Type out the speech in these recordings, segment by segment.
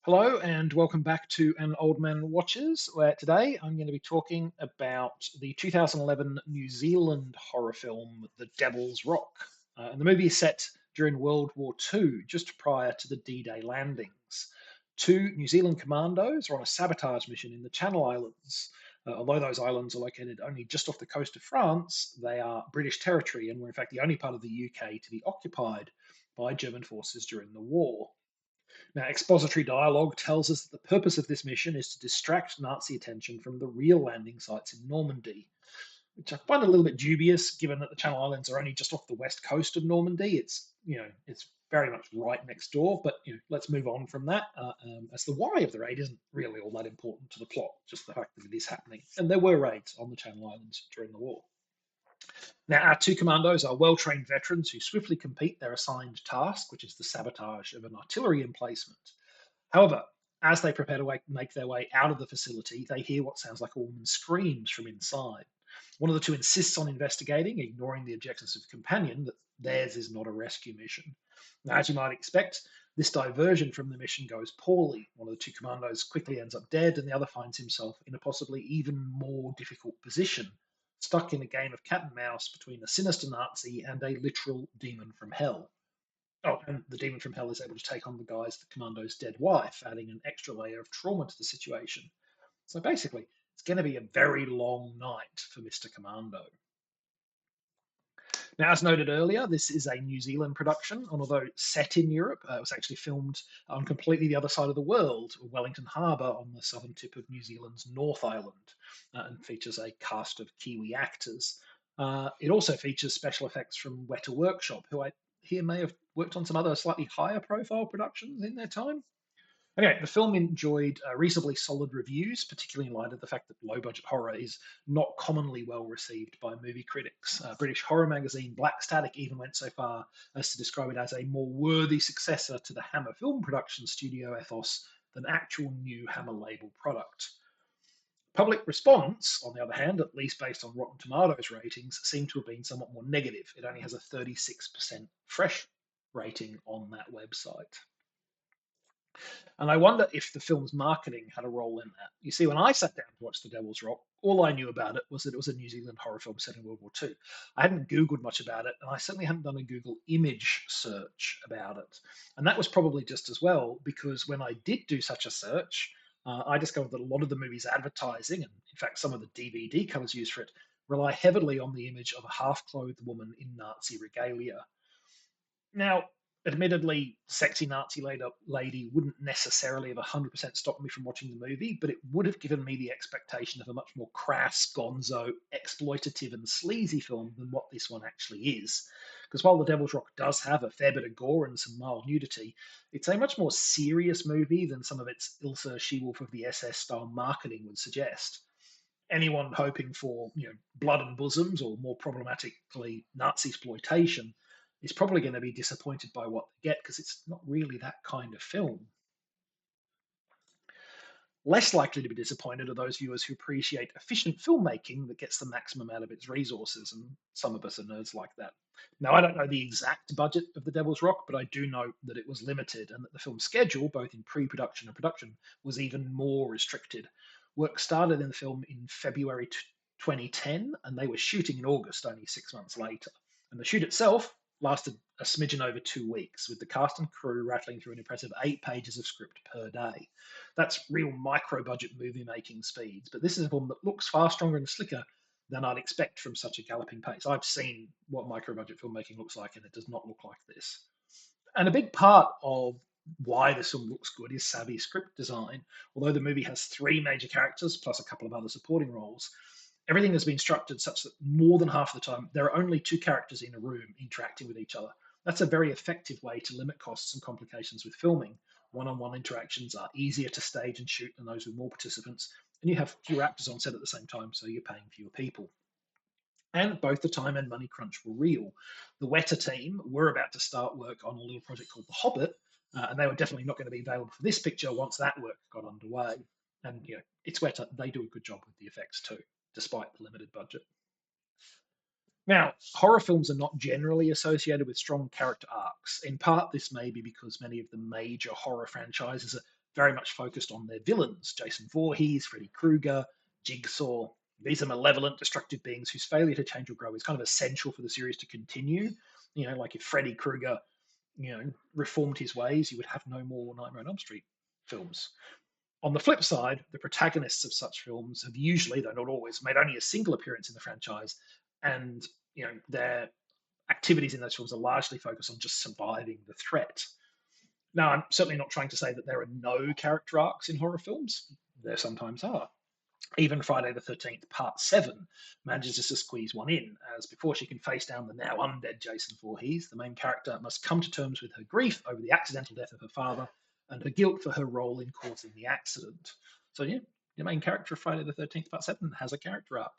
Hello and welcome back to An Old Man Watches, where today I'm going to be talking about the 2011 New Zealand horror film, The Devil's Rock. And the movie is set during World War II, just prior to the D-Day landings. Two New Zealand commandos are on a sabotage mission in the Channel Islands. Although those islands are located only just off the coast of France, they are British territory and were in fact the only part of the UK to be occupied by German forces during the war. Now, expository dialogue tells us that the purpose of this mission is to distract Nazi attention from the real landing sites in Normandy, which I find a little bit dubious, given that the Channel Islands are only just off the west coast of Normandy. It's very much right next door. But let's move on from that, as the why of the raid isn't really all that important to the plot, just the fact that it is happening. And there were raids on the Channel Islands during the war. Now, our two commandos are well trained veterans who swiftly complete their assigned task, which is the sabotage of an artillery emplacement. However, as they prepare to make their way out of the facility, they hear what sounds like a woman's screams from inside. One of the two insists on investigating, ignoring the objections of the companion that theirs is not a rescue mission. Now, as you might expect, this diversion from the mission goes poorly. One of the two commandos quickly ends up dead, and the other finds himself in a possibly even more difficult position, stuck in a game of cat and mouse between a sinister Nazi and a literal demon from hell. Oh, and the demon from hell is able to take on the commando's dead wife, adding an extra layer of trauma to the situation. So basically, it's going to be a very long night for Mr. Commando. Now, as noted earlier, this is a New Zealand production, and although set in Europe, it was actually filmed on completely the other side of the world, Wellington Harbour on the southern tip of New Zealand's North Island, and features a cast of Kiwi actors. It also features special effects from Weta Workshop, who I hear may have worked on some other slightly higher profile productions in their time. Anyway, the film enjoyed reasonably solid reviews, particularly in light of the fact that low budget horror is not commonly well received by movie critics. British horror magazine Black Static even went so far as to describe it as a more worthy successor to the Hammer film production studio ethos than actual new Hammer label product. Public response, on the other hand, at least based on Rotten Tomatoes ratings, seemed to have been somewhat more negative. It only has a 36% fresh rating on that website. And I wonder if the film's marketing had a role in that. You see, when I sat down to watch The Devil's Rock, all I knew about it was that it was a New Zealand horror film set in World War II. I hadn't Googled much about it, and I certainly hadn't done a Google image search about it. And that was probably just as well, because when I did do such a search, I discovered that a lot of the movie's advertising, and in fact, some of the DVD covers used for it, rely heavily on the image of a half clothed woman in Nazi regalia. Now, admittedly, sexy Nazi lady wouldn't necessarily have 100% stopped me from watching the movie, but it would have given me the expectation of a much more crass, gonzo, exploitative, and sleazy film than what this one actually is. Because while The Devil's Rock does have a fair bit of gore and some mild nudity, it's a much more serious movie than some of its Ilsa She-Wolf of the SS style marketing would suggest. Anyone hoping for blood and bosoms or more problematically Nazi exploitation is probably going to be disappointed by what they get because it's not really that kind of film. Less likely to be disappointed are those viewers who appreciate efficient filmmaking that gets the maximum out of its resources, and some of us are nerds like that. Now, I don't know the exact budget of The Devil's Rock, but I do know that it was limited and that the film's schedule, both in pre production and production, was even more restricted. Work started in the film in February 2010, and they were shooting in August, only 6 months later. And the shoot itself lasted a smidgen over 2 weeks, with the cast and crew rattling through an impressive 8 pages of script per day. That's real micro budget movie making speeds. But this is a film that looks far stronger and slicker than I'd expect from such a galloping pace. I've seen what micro budget filmmaking looks like, and it does not look like this. And a big part of why this film looks good is savvy script design. Although the movie has three major characters plus a couple of other supporting roles, everything has been structured such that more than half of the time there are only two characters in a room interacting with each other. That's a very effective way to limit costs and complications with filming. One on one interactions are easier to stage and shoot than those with more participants, and you have fewer actors on set at the same time, so you're paying fewer people. And both the time and money crunch were real. The Weta team were about to start work on a little project called The Hobbit, and they were definitely not going to be available for this picture once that work got underway. And it's Weta; they do a good job with the effects too, despite the limited budget. Now, horror films are not generally associated with strong character arcs. In part, this may be because many of the major horror franchises are very much focused on their villains, Jason Voorhees, Freddy Krueger, Jigsaw. These are malevolent, destructive beings whose failure to change or grow is kind of essential for the series to continue. Like if Freddy Krueger, reformed his ways, you would have no more Nightmare on Elm Street films. On the flip side, the protagonists of such films have usually, though not always, made only a single appearance in the franchise, and their activities in those films are largely focused on just surviving the threat. Now, I'm certainly not trying to say that there are no character arcs in horror films. There sometimes are. Even Friday the 13th, Part 7, manages to squeeze one in, as before she can face down the now undead Jason Voorhees, the main character must come to terms with her grief over the accidental death of her father and her guilt for her role in causing the accident. So, yeah, the main character of Friday the 13th, Part 7 has a character arc.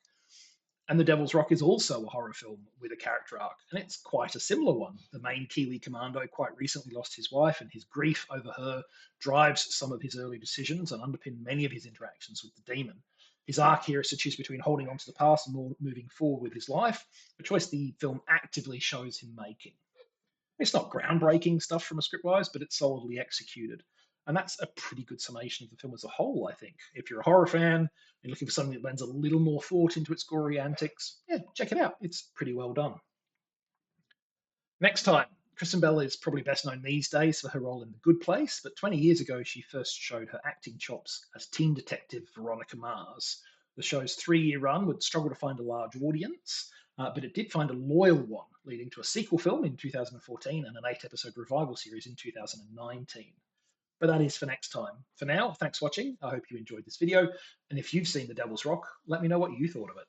And The Devil's Rock is also a horror film with a character arc, and it's quite a similar one. The main Kiwi commando quite recently lost his wife, and his grief over her drives some of his early decisions and underpin many of his interactions with the demon. His arc here is to choose between holding on to the past and moving forward with his life, a choice the film actively shows him making. It's not groundbreaking stuff from a script wise, but it's solidly executed. And that's a pretty good summation of the film as a whole, I think. If you're a horror fan and looking for something that lends a little more thought into its gory antics, yeah, check it out. It's pretty well done. Next time, Kristen Bell is probably best known these days for her role in The Good Place, but 20 years ago she first showed her acting chops as teen detective Veronica Mars. The show's 3-year run would struggle to find a large audience, but it did find a loyal one, leading to a sequel film in 2014 and an 8-episode revival series in 2019. But that is for next time. For now, thanks for watching. I hope you enjoyed this video. And if you've seen The Devil's Rock, let me know what you thought of it.